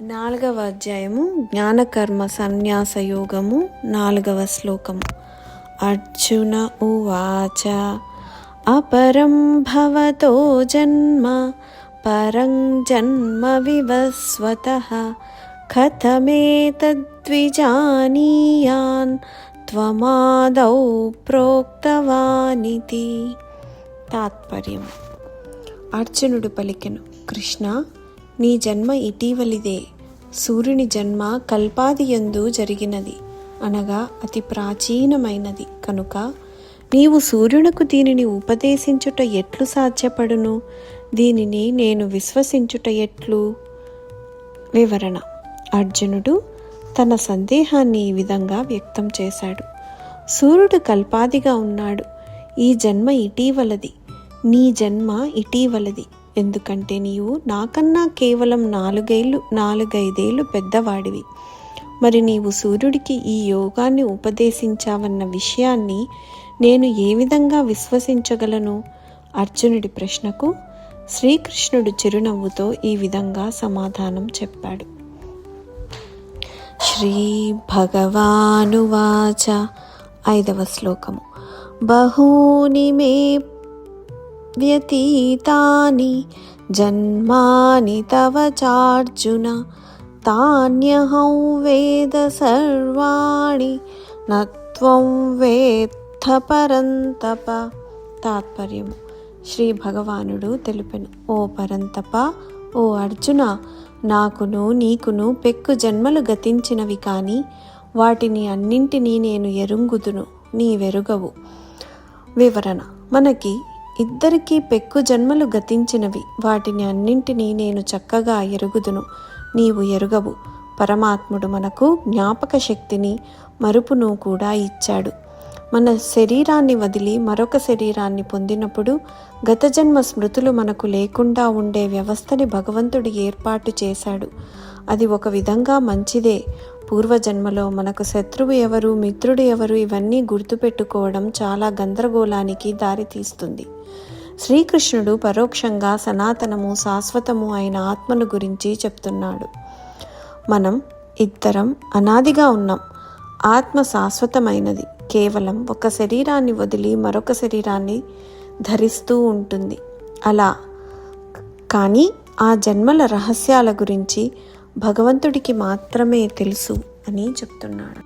4వ అధ్యాయము జ్ఞానకర్మ సన్యాస యోగము 4వ శ్లోకము. అర్జున ఉవాచ అపరం భవతో జన్మ పరం జన్మ వివస్వతః కథమేతద్విజానీయాన్ త్వమాదౌ ప్రోక్తవానితి. తాత్పర్యం. అర్జునుడు పలికెను, కృష్ణ, నీ జన్మ ఇటీవలిదే. సూర్యుని జన్మ కల్పాదియందు జరిగినది, అనగా అతి ప్రాచీనమైనది కనుక నీవు సూర్యునకు దీనిని ఉపదేశించుట ఎట్లు సాధ్యపడును? దీనిని నేను విశ్వసించుట ఎట్లు? వివరణ. అర్జునుడు తన సందేహాన్ని ఈ విధంగా వ్యక్తం చేశాడు. సూర్యుడు కల్పాదిగా ఉన్నాడు. ఈ జన్మ ఇటీవలది. నీ జన్మ ఇటీవలది. ఎందుకంటే నీవు నాకన్నా కేవలం 4-5 పెద్దవాడివి. మరి నీవు సూర్యుడికి ఈ యోగాన్ని ఉపదేశించావన్న విషయాన్ని నేను ఏ విధంగా విశ్వసించగలను? అర్జునుడి ప్రశ్నకు శ్రీకృష్ణుడు చిరునవ్వుతో ఈ విధంగా సమాధానం చెప్పాడు. శ్రీ భగవానువాచ. 5వ శ్లోకము. బహూని మే వ్యతీతాని జన్మాని తవ చార్జున తాన్యహం వేద సర్వాణి నత్వం వేత్త పరంతప. తాత్పర్యము. శ్రీ భగవానుడు తెలుపెను, ఓ పరంతప, ఓ అర్జున, నాకును నీకును పెక్కు జన్మలు గతించినవి కానీ వాటిని అన్నింటినీ నేను ఎరుంగుదును, నీవెరుగవు. వివరణ. మనకి ఇద్దరికీ పెక్కు జన్మలు గతించినవి. వాటిని అన్నింటినీ నేను చక్కగా ఎరుగుదును, నీవు ఎరుగవు. పరమాత్ముడు మనకు జ్ఞాపక శక్తిని, మరుపును కూడా ఇచ్చాడు. మన శరీరాన్ని వదిలి మరొక శరీరాన్ని పొందినప్పుడు గత జన్మ స్మృతులు మనకు లేకుండా ఉండే వ్యవస్థని భగవంతుడు ఏర్పాటు చేశాడు. అది ఒక విధంగా మంచిదే. పూర్వజన్మలో మనకు శత్రువు ఎవరు, మిత్రుడు ఎవరు, ఇవన్నీ గుర్తుపెట్టుకోవడం చాలా గందరగోళానికి దారితీస్తుంది. శ్రీకృష్ణుడు పరోక్షంగా సనాతనము, శాశ్వతము అయిన ఆత్మను గురించి చెప్తున్నాడు. మనం ఇద్దరం అనాదిగా ఉన్నాం. ఆత్మ శాశ్వతమైనది. కేవలం ఒక శరీరాన్ని వదిలి మరొక శరీరాన్ని ధరిస్తూ ఉంటుంది. అలా కానీ ఆ జన్మల రహస్యాల గురించి భగవంతుడికి మాత్రమే తెలుసు అని చెప్తున్నాడు.